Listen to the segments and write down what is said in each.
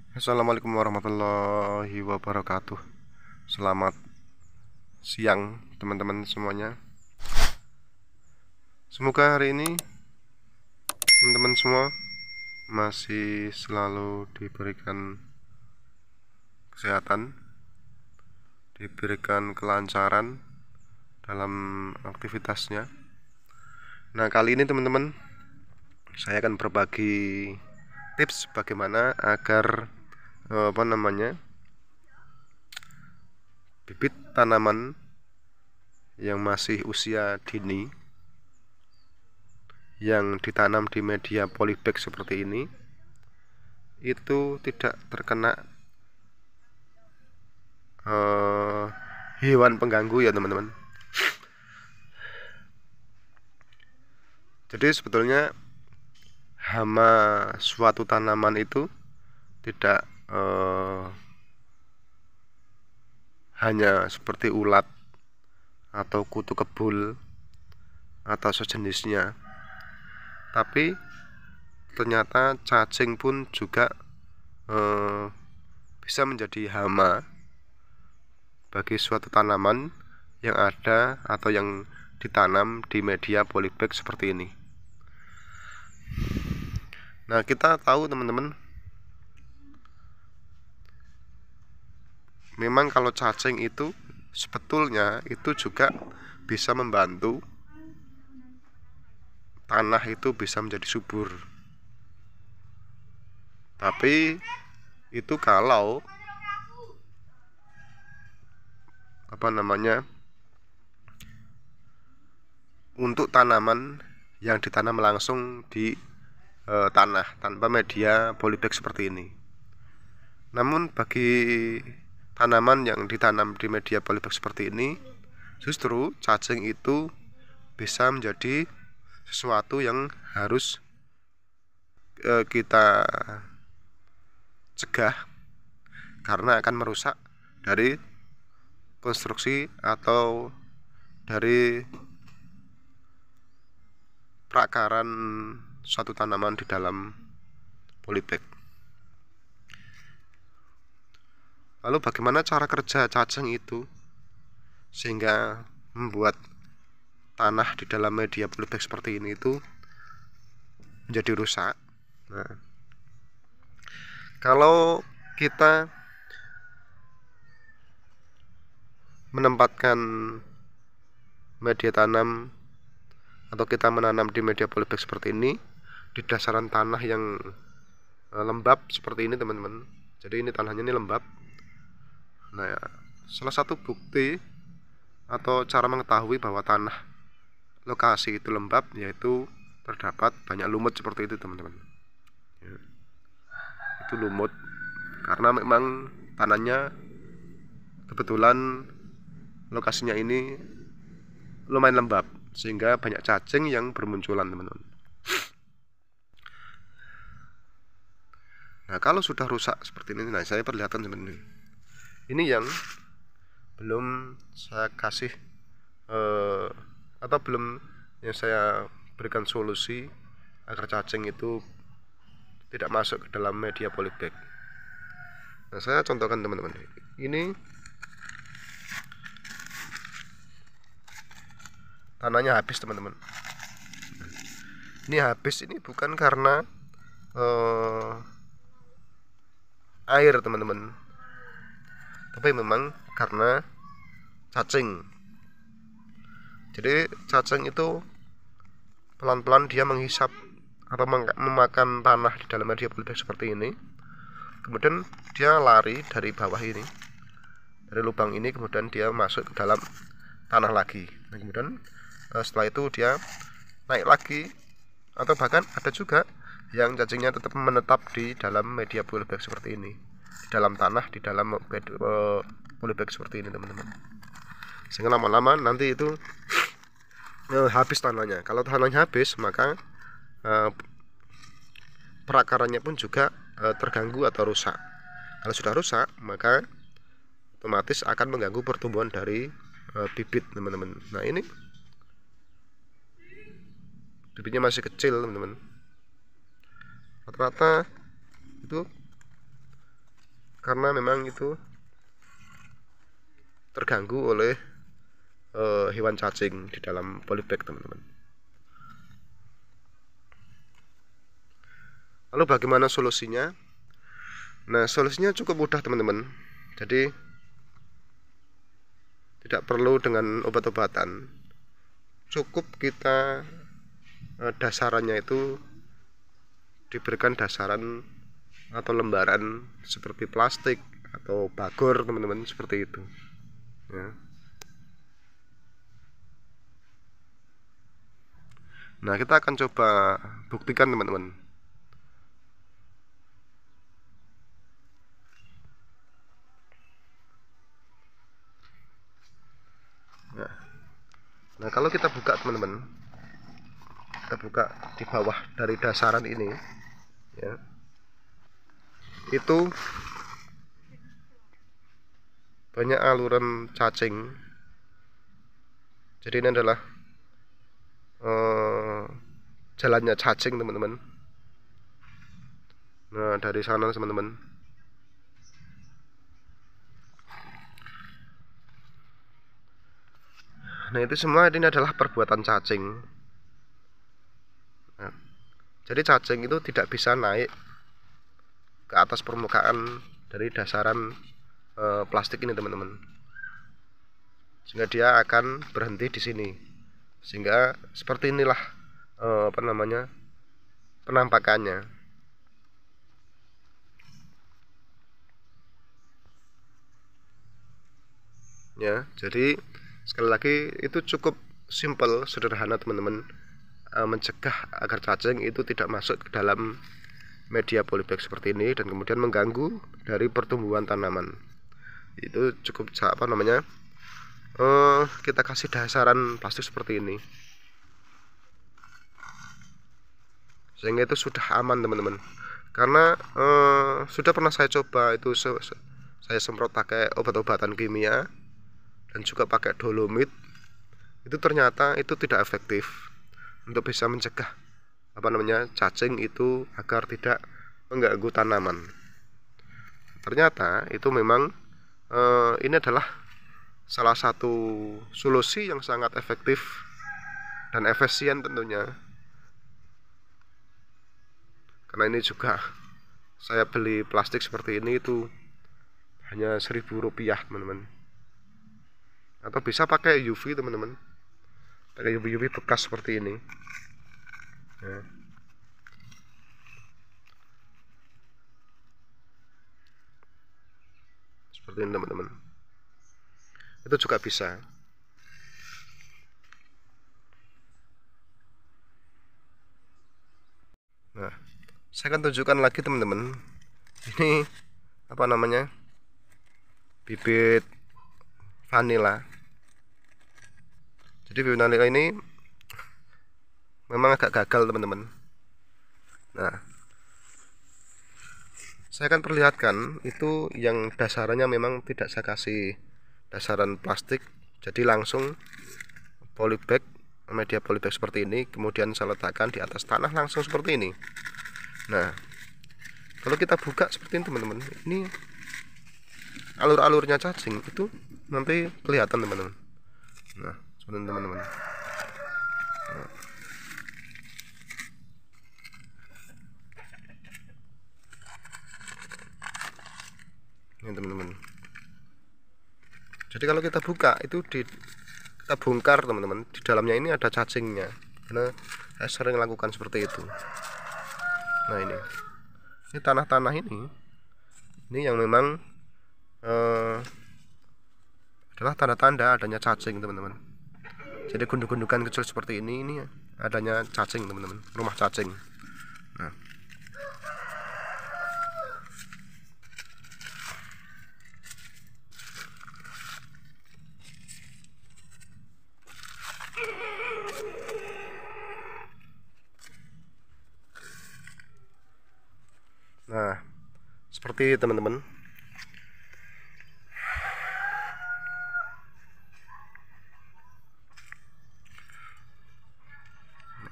Assalamualaikum warahmatullahi wabarakatuh. Selamat siang teman-teman semuanya. Semoga hari ini teman-teman semua masih selalu diberikan kesehatan, diberikan kelancaran dalam aktivitasnya. Nah, kali ini teman-teman, saya akan berbagi tips bagaimana agar bibit tanaman yang masih usia dini yang ditanam di media polybag seperti ini itu tidak terkena hewan pengganggu ya teman-teman. Jadi sebetulnya hama suatu tanaman itu tidak hanya seperti ulat atau kutu kebul atau sejenisnya, tapi ternyata cacing pun juga bisa menjadi hama bagi suatu tanaman yang ada atau yang ditanam di media polybag seperti ini. Nah, kita tahu teman-teman, memang kalau cacing itu sebetulnya itu juga bisa membantu tanah itu bisa menjadi subur. Tapi itu kalau untuk tanaman yang ditanam langsung di tanah tanpa media polybag seperti ini. Namun bagi tanaman yang ditanam di media polybag seperti ini, justru cacing itu bisa menjadi sesuatu yang harus kita cegah, karena akan merusak dari konstruksi atau dari perakaran suatu tanaman di dalam polybag. Lalu bagaimana cara kerja cacing itu sehingga membuat tanah di dalam media polybag seperti ini itu menjadi rusak? Nah, kalau kita menempatkan media tanam atau kita menanam di media polybag seperti ini di dasaran tanah yang lembab seperti ini teman-teman. Jadi ini tanahnya ini lembab. Nah, ya, salah satu bukti atau cara mengetahui bahwa tanah lokasi itu lembab yaitu terdapat banyak lumut seperti itu teman-teman. Ya, itu lumut karena memang tanahnya kebetulan lokasinya ini lumayan lembab sehingga banyak cacing yang bermunculan teman-teman. Nah, kalau sudah rusak seperti ini, nah saya perlihatkan sebenarnya ini yang belum saya kasih atau belum yang saya berikan solusi agar cacing itu tidak masuk ke dalam media polybag. Nah, saya contohkan teman-teman, ini tanahnya habis teman-teman. Ini habis ini bukan karena air teman-teman, tapi memang karena cacing. Jadi cacing itu pelan-pelan dia menghisap atau memakan tanah di dalam media polybag seperti ini. Kemudian dia lari dari bawah ini, dari lubang ini, kemudian dia masuk ke dalam tanah lagi. Nah, kemudian setelah itu dia naik lagi, atau bahkan ada juga yang cacingnya tetap menetap di dalam media polybag seperti ini, di dalam tanah, di dalam polybag seperti ini teman-teman. Sehingga lama-lama nanti itu habis tanahnya. Kalau tanahnya habis, maka perakarannya pun juga terganggu atau rusak. Kalau sudah rusak, maka otomatis akan mengganggu pertumbuhan dari bibit teman-teman. Nah, ini bibitnya masih kecil teman-teman. Rata-rata itu karena memang itu terganggu oleh hewan cacing di dalam polybag, teman-teman. Lalu bagaimana solusinya? Nah, solusinya cukup mudah, teman-teman. Jadi tidak perlu dengan obat-obatan, cukup kita dasarannya itu diberikan dasaran atau lembaran seperti plastik atau bagor, teman-teman, seperti itu ya. Nah, kita akan coba buktikan, teman-teman. Nah, kalau kita buka, teman-teman, kita buka di bawah dari dasaran ini ya, itu banyak aluran cacing. Jadi ini adalah jalannya cacing, teman-teman. Nah, dari sana, teman-teman. Nah, itu semua ini adalah perbuatan cacing. Nah, jadi cacing itu tidak bisa naik ke atas permukaan dari dasaran plastik ini, teman-teman, sehingga dia akan berhenti di sini. Sehingga seperti inilah penampakannya ya. Jadi sekali lagi itu cukup simple, sederhana, teman-teman, mencegah agar cacing itu tidak masuk ke dalam media polybag seperti ini dan kemudian mengganggu dari pertumbuhan tanaman. Itu cukup kita kasih dasaran plastik seperti ini, sehingga itu sudah aman, teman-teman. Karena sudah pernah saya coba itu, saya semprot pakai obat-obatan kimia dan juga pakai dolomit, itu ternyata itu tidak efektif untuk bisa mencegah cacing itu agar tidak mengganggu tanaman. Ternyata itu memang ini adalah salah satu solusi yang sangat efektif dan efisien tentunya. Karena ini juga saya beli plastik seperti ini itu hanya Rp1.000, teman-teman. Atau bisa pakai UV, teman-teman, pakai UV bekas seperti ini ya. Seperti ini, teman-teman, itu juga bisa. Nah, saya akan tunjukkan lagi, teman-teman. Ini bibit vanila. Jadi bibit vanila ini memang agak gagal, teman-teman. Nah, saya akan perlihatkan itu yang dasarannya memang tidak saya kasih dasaran plastik, jadi langsung polybag, media polybag seperti ini, kemudian saya letakkan di atas tanah langsung seperti ini. Nah, kalau kita buka seperti ini, teman-teman, ini alur-alurnya cacing itu nanti kelihatan, teman-teman. Nah, seperti ini, teman-teman. Nah. Ini, teman-teman. Jadi kalau kita buka itu kita bongkar, teman-teman, di dalamnya ini ada cacingnya. Karena saya sering lakukan seperti itu. Nah, ini tanah-tanah ini yang memang adalah tanda-tanda adanya cacing, teman-teman. Jadi gundukan-gundukan kecil seperti ini adanya cacing, teman-teman, rumah cacing. Nah, seperti teman-teman.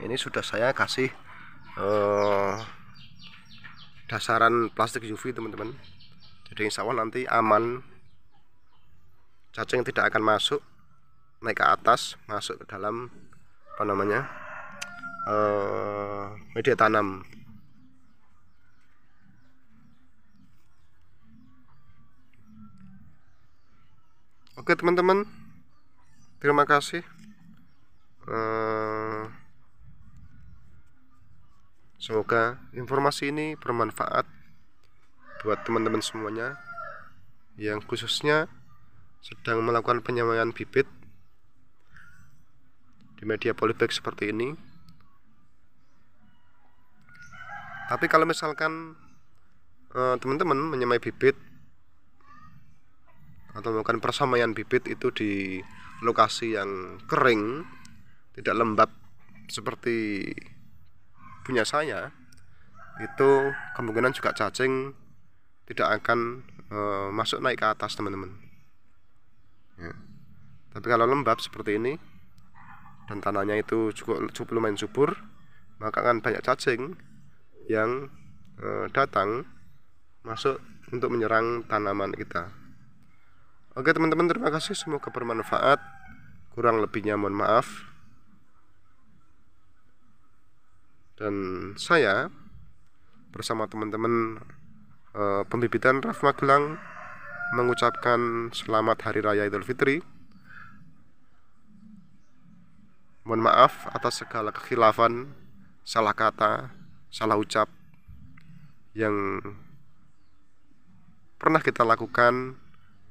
Ini sudah saya kasih dasaran plastik UV, teman-teman. Jadi insya Allah nanti aman, cacing tidak akan masuk naik ke atas, masuk ke dalam media tanam. Oke teman-teman, terima kasih. Semoga informasi ini bermanfaat buat teman-teman semuanya yang khususnya sedang melakukan penyemaian bibit di media polybag seperti ini. Tapi kalau misalkan teman-teman menyemai bibit atau melakukan persemaian bibit itu di lokasi yang kering, tidak lembab seperti punya saya, itu kemungkinan juga cacing tidak akan masuk naik ke atas teman-teman ya. Tapi kalau lembab seperti ini dan tanahnya itu cukup lumayan subur, maka akan banyak cacing yang datang masuk untuk menyerang tanaman kita. Oke teman-teman, terima kasih, semoga bermanfaat. Kurang lebihnya mohon maaf. Dan saya bersama teman-teman pembibitan RAF Magelang mengucapkan selamat Hari Raya Idul Fitri. Mohon maaf atas segala kekhilafan, salah kata, salah ucap yang pernah kita lakukan,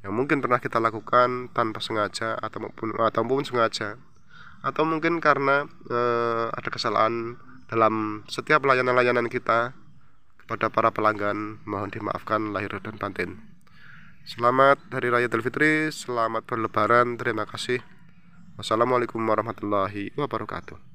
yang mungkin pernah kita lakukan tanpa sengaja ataupun sengaja, atau mungkin karena ada kesalahan dalam setiap layanan kita kepada para pelanggan. Mohon dimaafkan lahir dan batin. Selamat Hari Raya Idul Fitri, selamat berlebaran, terima kasih. Wassalamualaikum warahmatullahi wabarakatuh.